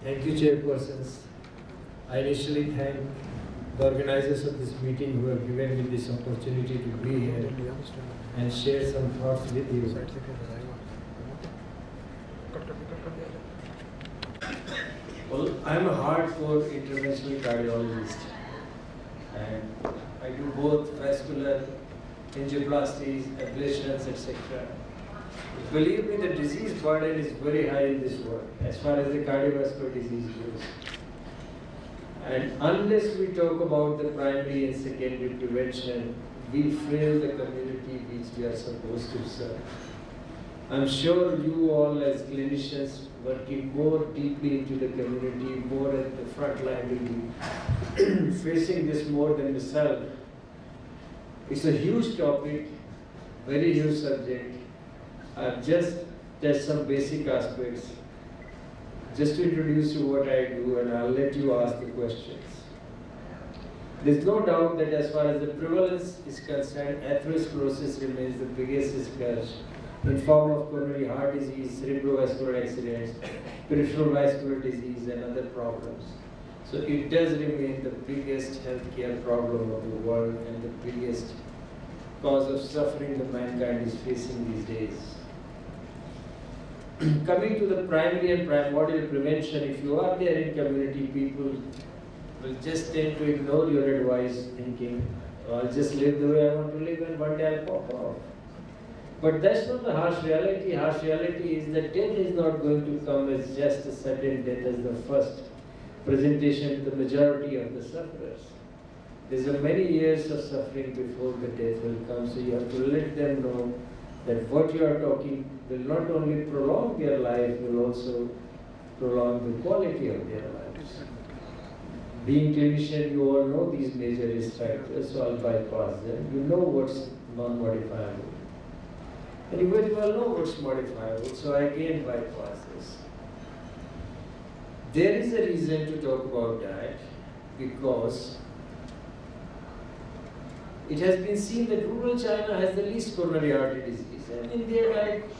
Thank you, chairpersons. I initially thank the organizers of this meeting who have given me this opportunity to be here and share some thoughts with you. Well, I'm a hardcore interventional cardiologist, and I do both vascular angioplasties, ablations, etc. Believe me, the disease burden is very high in this world as far as the cardiovascular disease goes. And unless we talk about the primary and secondary prevention, we fail the community which we are supposed to serve. I'm sure you all as clinicians working more deeply into the community, more at the front line will be facing this more than myself. It's a huge topic, very huge subject. I've just touched some basic aspects just to introduce you what I do, and I'll let you ask the questions. There's no doubt that as far as the prevalence is concerned, atherosclerosis remains the biggest scourge in form of coronary heart disease, cerebrovascular accidents, peripheral vascular disease, and other problems. So it does remain the biggest healthcare problem of the world and the biggest cause of suffering that mankind is facing these days. Coming to the primary and primordial prevention, if you are there in community, people will just tend to ignore your advice, thinking, oh, I'll just live the way I want to live and one day I'll pop off. But that's not the harsh reality. Harsh reality is that death is not going to come as just a sudden death as the first presentation to the majority of the sufferers. There's a many years of suffering before the death will come, so you have to let them know that what you are talking will not only prolong their life, will also prolong the quality of their lives. Being clinician, you all know these major risk factors, so I'll bypass them. You know what's non-modifiable. And you very well know what's modifiable, so I again bypass this. There is a reason to talk about that, because it has been seen that rural China has the least coronary artery disease, and in their diet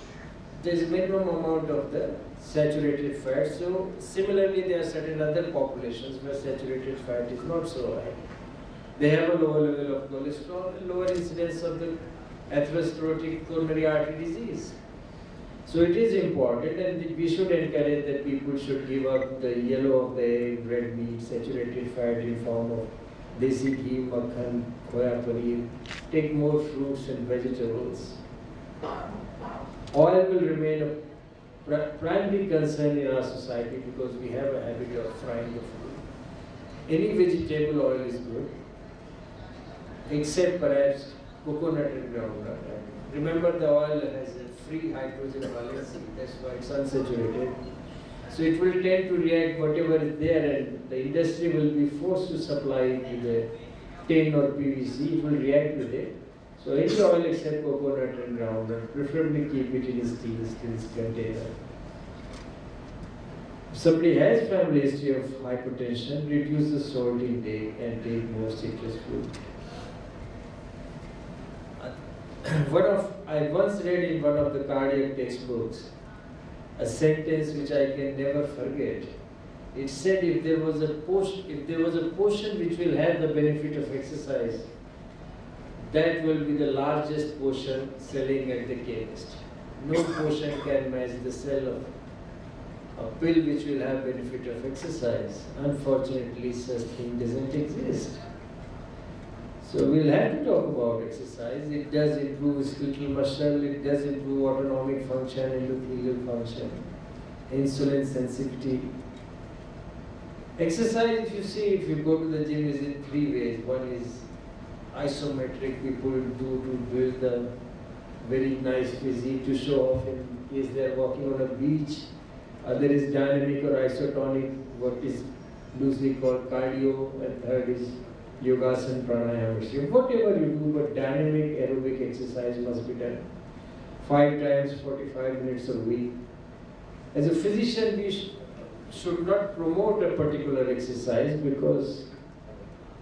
there is minimum amount of the saturated fat. So similarly, there are certain other populations where saturated fat is not so high. They have a lower level of cholesterol and lower incidence of the atherosclerotic coronary artery disease. So it is important, and we should encourage that people should give up the yellow of the egg, red meat, saturated fat in form of desi ghee, makhan, khoya paneer. Take more fruits and vegetables. Oil will remain a primary concern in our society because we have a habit of frying the food. Any vegetable oil is good, except perhaps coconut and groundnut. Remember, the oil has a free hydrogen valency, that's why it's unsaturated. So it will tend to react whatever is there, and the industry will be forced to supply it with a tin or PVC. It will react with it. So any oil except coconut and groundnut, preferably keep it in a steel container. If somebody has family history of hypertension, reduce the salt intake and take more citrus fruit. I once read in one of the cardiac textbooks a sentence which I can never forget. It said, if there was a portion which will have the benefit of exercise, that will be the largest portion selling at the chemist. No portion can match the sale of a pill which will have benefit of exercise. Unfortunately, such thing doesn't exist. So we'll have to talk about exercise. It does improve skeletal muscle, it does improve autonomic function, endothelial function, insulin sensitivity. Exercise, if you go to the gym, is in three ways. One is isometric, people do to build a very nice physique to show off in case they are walking on a beach. Other is dynamic or isotonic, what is loosely called cardio, and third is yogasana, pranayama. Whatever you do, but dynamic aerobic exercise must be done 5 times 45 minutes a week. As a physician, we should not promote a particular exercise, because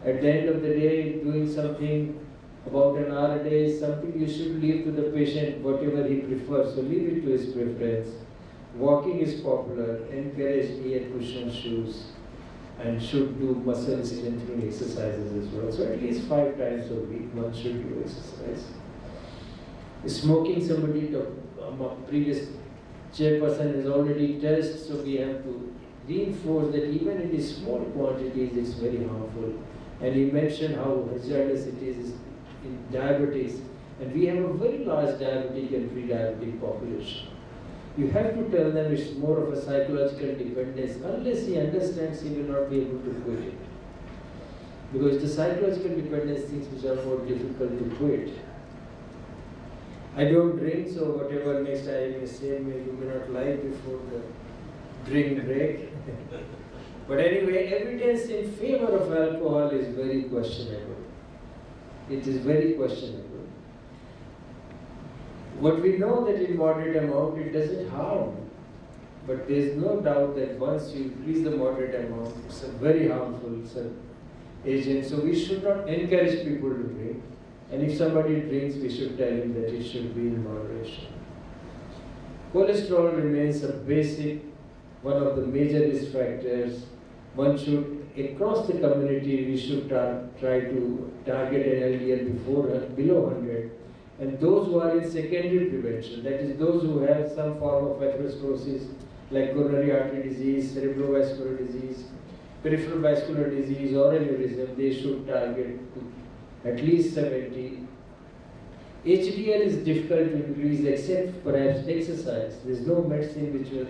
at the end of the day, doing something about an hour a day is something you should leave to the patient, whatever he prefers. So leave it to his preference. Walking is popular, encourage ear cushion shoes, and should do muscle strengthening exercises as well. So at least 5 times a week one should do exercise. Smoking, somebody, previous chairperson has already tested, so we have to reinforce that even in small quantities it's very harmful. And he mentioned how hazardous it is in diabetes, and we have a very large diabetic and pre-diabetic population. You have to tell them it's more of a psychological dependence. Unless he understands, he will not be able to quit it. Because the psychological dependence things which are more difficult to quit. I don't drink, so whatever next I may say, you may not like before the drink break. But anyway, evidence in favor of alcohol is very questionable. It is very questionable. What we know that in moderate amount it doesn't harm. But there is no doubt that once you increase the moderate amount, it's a very harmful agent. So we should not encourage people to drink. And if somebody drinks, we should tell him that it should be in moderation. Cholesterol remains a basic, one of the major risk factors. One should, across the community, we should try to target an LDL below 100. And those who are in secondary prevention, that is those who have some form of atherosclerosis, like coronary artery disease, cerebrovascular disease, peripheral vascular disease, or aneurysm, they should target at least 70. HDL is difficult to increase except perhaps exercise. There is no medicine which will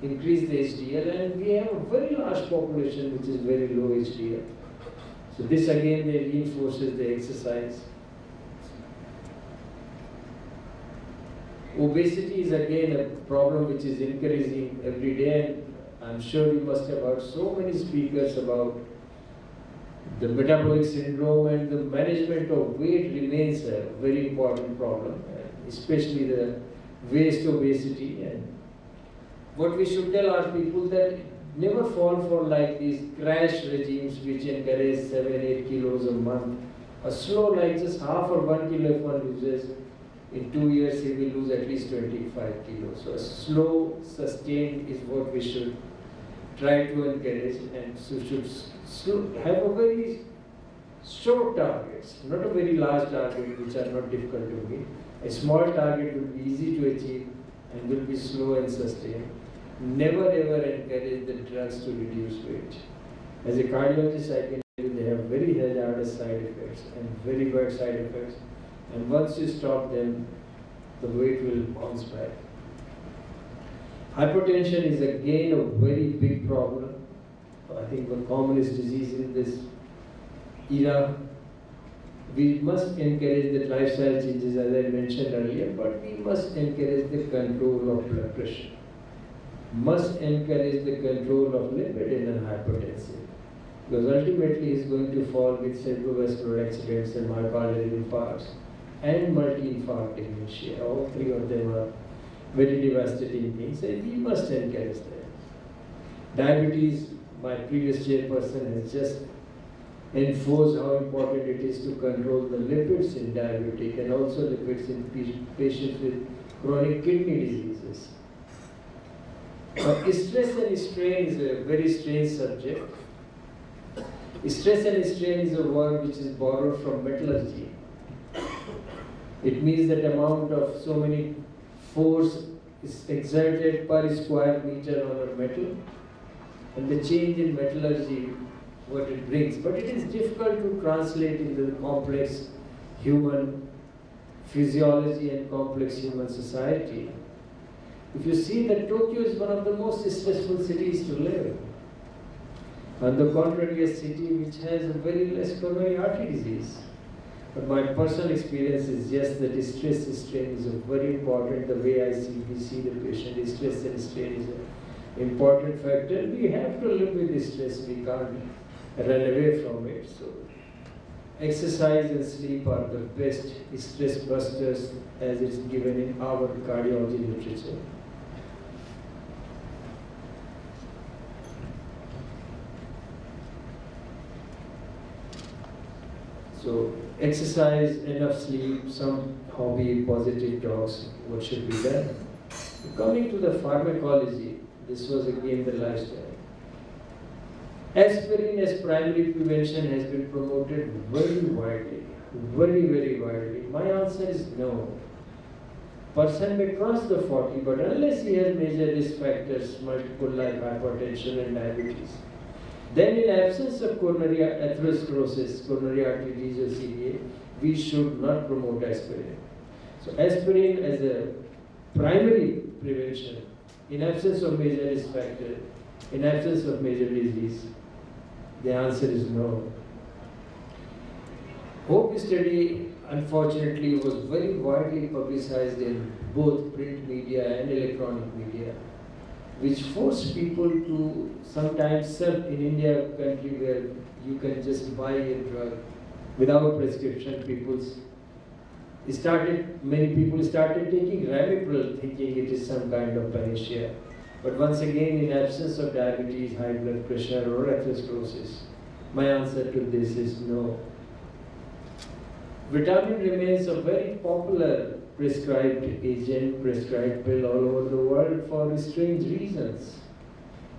increase the HDL, and we have a very large population which is very low HDL. So this again reinforces the exercise. Obesity is again a problem which is increasing every day, and I'm sure you must have heard so many speakers about the metabolic syndrome, and the management of weight remains a very important problem, especially the waist obesity. And what we should tell our people that never fall for like these crash regimes which encourage 7-8 kilos a month. A slow, like just half or 1 kilo if one loses, in 2 years he will lose at least 25 kilos. So a slow, sustained is what we should try to encourage, and so should have a very short targets, not a very large target which are not difficult to meet. A small target will be easy to achieve and will be slow and sustained. Never ever encourage the drugs to reduce weight. As a cardiologist, I can tell you they have very hazardous side effects and very bad side effects. And once you stop them, the weight will bounce back. Hypertension is again a very big problem. I think the commonest disease in this era. We must encourage the lifestyle changes as I mentioned earlier, but we must encourage the control of blood pressure. Must encourage the control of lipid in a hypertensive. Because ultimately he is going to fall with cerebrovascular accidents and myocardial infarcts and multi-infarct dementia. All three of them are very devastating things, and we must encourage them. Diabetes, my previous chairperson has just enforced how important it is to control the lipids in diabetic and also lipids in patients with chronic kidney diseases. But stress and strain is a very strange subject. Stress and strain is a word which is borrowed from metallurgy. It means that amount of so many force is exerted per square meter on a metal, and the change in metallurgy, what it brings. But it is difficult to translate into the complex human physiology and complex human society. If you see that Tokyo is one of the most stressful cities to live. On the contrary, a city which has a very less coronary artery disease. But my personal experience is just that stress and strain is a very important. The way I see the patient, stress and strain is an important factor. We have to live with this stress. We can't run away from it. So, exercise and sleep are the best stress busters as it's given in our cardiology literature. So, exercise, enough sleep, some hobby, positive talks, what should be done? Coming to the pharmacology, this was again the lifestyle. Aspirin as primary prevention has been promoted very widely, very widely. My answer is no. Person may cross the 40, but unless he has major risk factors, multiple like hypertension and diabetes, then in absence of coronary atherosclerosis, coronary artery disease or CVA, we should not promote aspirin. So aspirin as a primary prevention, in absence of major risk factor, in absence of major disease, the answer is no. HOPE study, unfortunately, was very widely publicized in both print media and electronic media, which forced people to sometimes in India, a country where you can just buy a drug without prescription, many people started taking Ramipril thinking it is some kind of panacea. But once again, in absence of diabetes, high blood pressure or atherosclerosis, my answer to this is no. Vitamin remains a very popular prescribed agent, prescribed pill all over the world for strange reasons.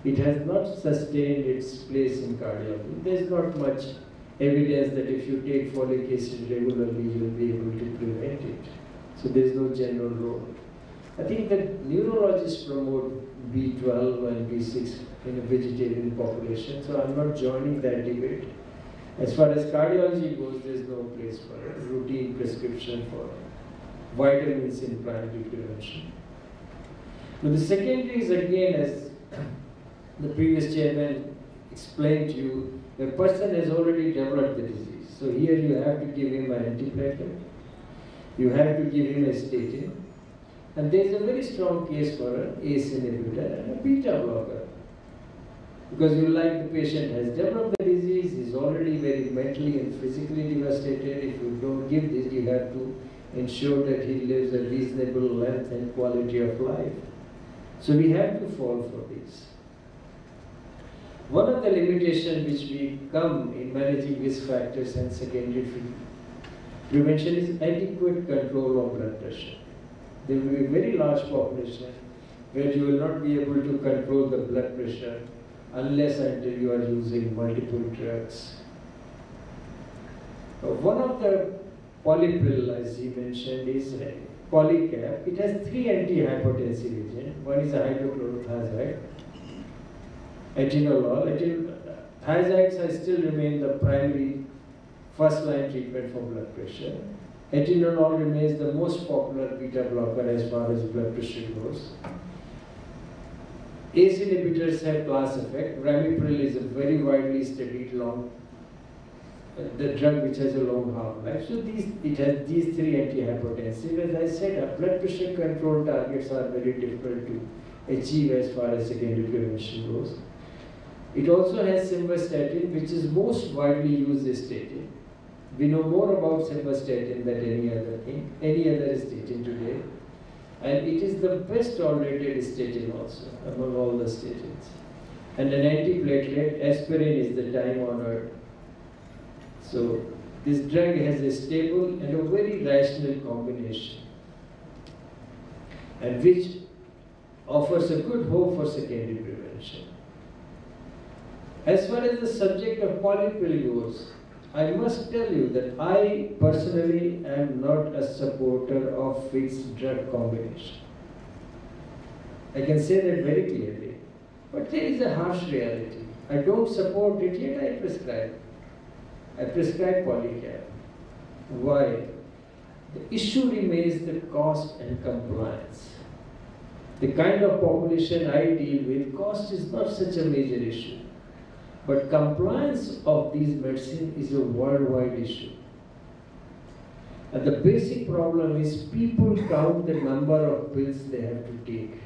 It has not sustained its place in cardiology. There is not much evidence that if you take folic acid regularly, you will be able to prevent it. So there is no general role. I think that neurologists promote B12 and B6 in a vegetarian population, so I'm not joining that debate. As far as cardiology goes, there is no place for a routine prescription for vitamins in primary prevention. Now the secondary is again, as the previous chairman explained to you, the person has already developed the disease. So here you have to give him an antiplatelet, you have to give him a statin, and there is a very strong case for an ACE inhibitor and a beta blocker. Because you like the patient has developed the disease, is already very mentally and physically devastated. If you don't give this, you have to ensure that he lives a reasonable length and quality of life. So we have to fall for this. One of the limitations which we come in managing risk factors and secondary prevention is adequate control of blood pressure. There will be a very large population where you will not be able to control the blood pressure unless until you are using multiple drugs. One of the polypill, as he mentioned, is Polycap. It has 3 antihypertensive agents. One is hydrochlorothiazide, atenolol. Thiazides still remain the primary first-line treatment for blood pressure. Atenolol remains the most popular beta blocker as far as blood pressure goes. ACE inhibitors have class effect. Ramipril is a very widely studied the drug which has a long half-life. So it has these 3 antihypertensive. As I said, blood pressure control targets are very difficult to achieve as far as secondary prevention goes. It also has simvastatin, which is most widely used statin. We know more about simvastatin than any other statin today. And it is the best tolerated statin also among all the statins. And an antiplatelet, aspirin is the time-honored. So this drug has a stable and a very rational combination, and which offers a good hope for secondary prevention. As far as the subject of polypill goes, I must tell you that I personally am not a supporter of fixed drug combination. I can say that very clearly. But there is a harsh reality. I don't support it, yet I prescribe. I prescribe Polycap. Why? The issue remains the cost and compliance. The kind of population I deal with, cost is not such a major issue. But compliance of these medicines is a worldwide issue. And the basic problem is people count the number of pills they have to take.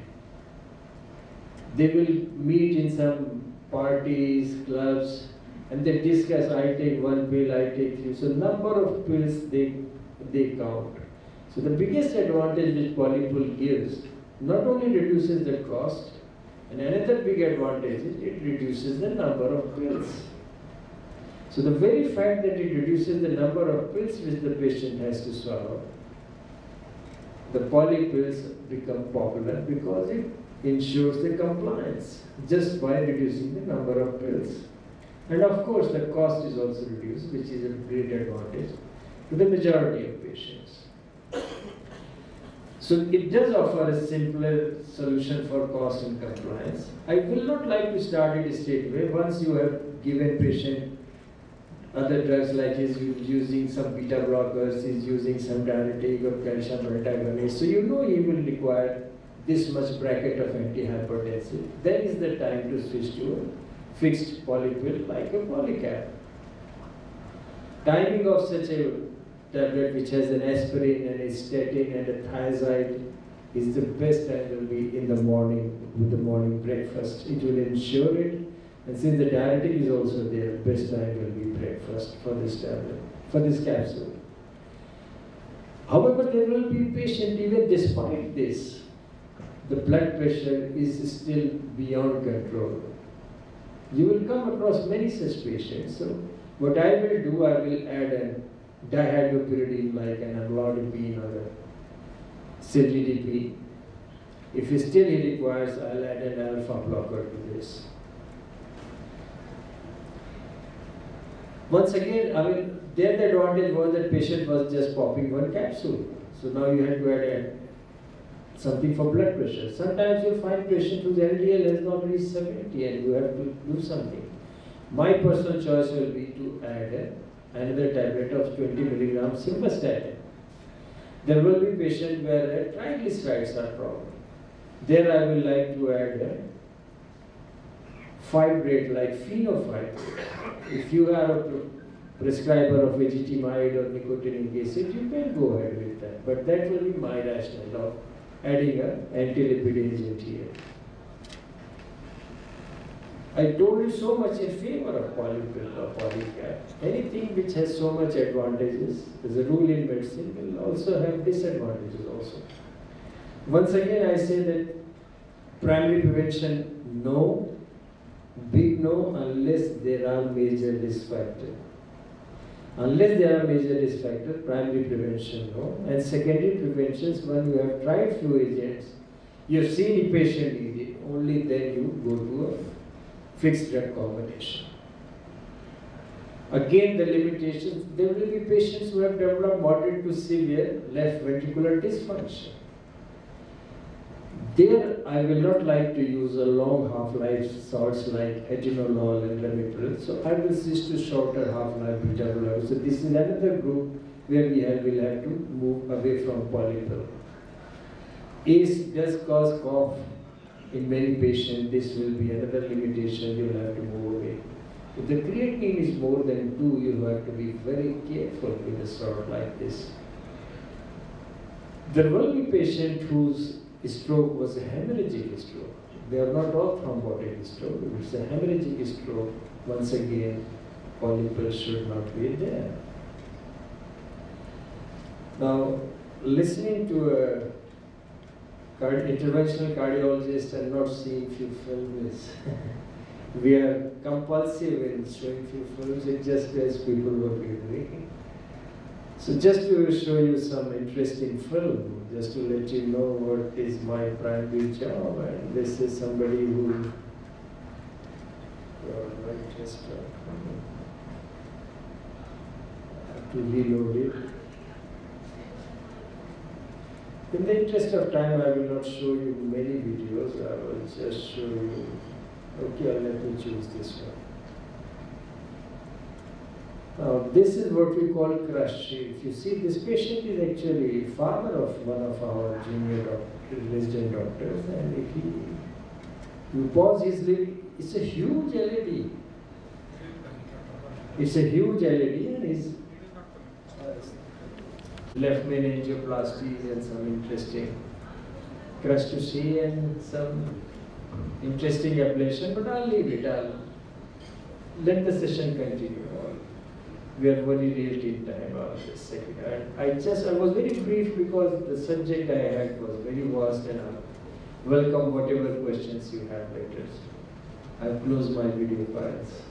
They will meet in some parties, clubs, and they discuss, I take 1 pill, I take 3. So number of pills they count. So the biggest advantage which polypill gives not only reduces the cost, and another big advantage is it reduces the number of pills. So the very fact that it reduces the number of pills which the patient has to swallow The poly pills become popular because it ensures the compliance just by reducing the number of pills. And of course, the cost is also reduced, which is a great advantage to the majority of patients. So it does offer a simpler solution for cost and compliance. I will not like to start it straight away. Once you have given patient other drugs, like he's using some beta blockers, he's using some diuretic or calcium antagonist, so you know he will require this much bracket of antihypertensive. Then is the time to switch to a fixed polypill like a polycap. Timing of such a tablet which has an aspirin and a statin and a thiazide is the best time will be in the morning with the morning breakfast. It will ensure it, and since the diuretic is also there, best time will be breakfast for this tablet, for this capsule. However, there will be patient even despite this, the blood pressure is still beyond control. You will come across many such patients. So what I will do, I will add a dihydropyridine like an amlodipine or a cilnidipine. If still he requires, I'll add an alpha blocker to this. Once again, I mean, there the advantage was that patient was just popping one capsule. So now you have to add something for blood pressure. Sometimes you find patient whose LDL has not reached 70 and you have to do something. My personal choice will be to add another tablet of 20 milligrams simvastatin. There will be patient where triglycerides are problem. There I will like to add a fibrate like phenofibrate. If you are a prescriber of vegetamide or nicotinic acid, you can go ahead with that. But that will be my rationale of adding an anti-lipid agent here. I told you so much in favor of polypill or polycap. Anything which has so much advantages, as a rule in medicine, will also have disadvantages also. Once again, I say that primary prevention, no, big no, unless there are major risk factors. Unless there are major risk factors, primary prevention, no. And secondary preventions, when you have tried few agents, you have seen the patient need it, only then you go to a fixed drug combination. Again, the limitations, there will be patients who have developed moderate to severe left ventricular dysfunction. There, I will not like to use a long half-life salts like atenolol and ramipril, so I will switch to shorter half-life beta blockers. So this is another group where we will have to move away from polypill. ACE does cause cough in many patients. This will be another limitation you will have to move away. If the creatinine is more than 2, you have to be very careful with a sort like this. There will be patients whose stroke was a hemorrhagic stroke. They are not all thrombotic stroke. If it's a hemorrhagic stroke, once again, polypill should not be there. Now, listening to a interventional cardiologist and not seeing few films, we are compulsive in showing few films. It just tells people what we are doing. So just to show you some interesting film, just to let you know what is my primary job, and this is somebody who just have to reload it. In the interest of time, I will not show you many videos. I will just show you. Okay, let me choose this one. Now, this is what we call crush. If you see, this patient is actually father of one of our junior resident doctors, and if you pause his lid, it's a huge LED. It's a huge LED, and his left main angioplasties and some interesting crush to see and some interesting ablation, but I'll leave it. I'll let the session continue. We are very late in time on this second. And I was very brief because the subject I had was very vast, and I welcome whatever questions you have later. I've closed my video files.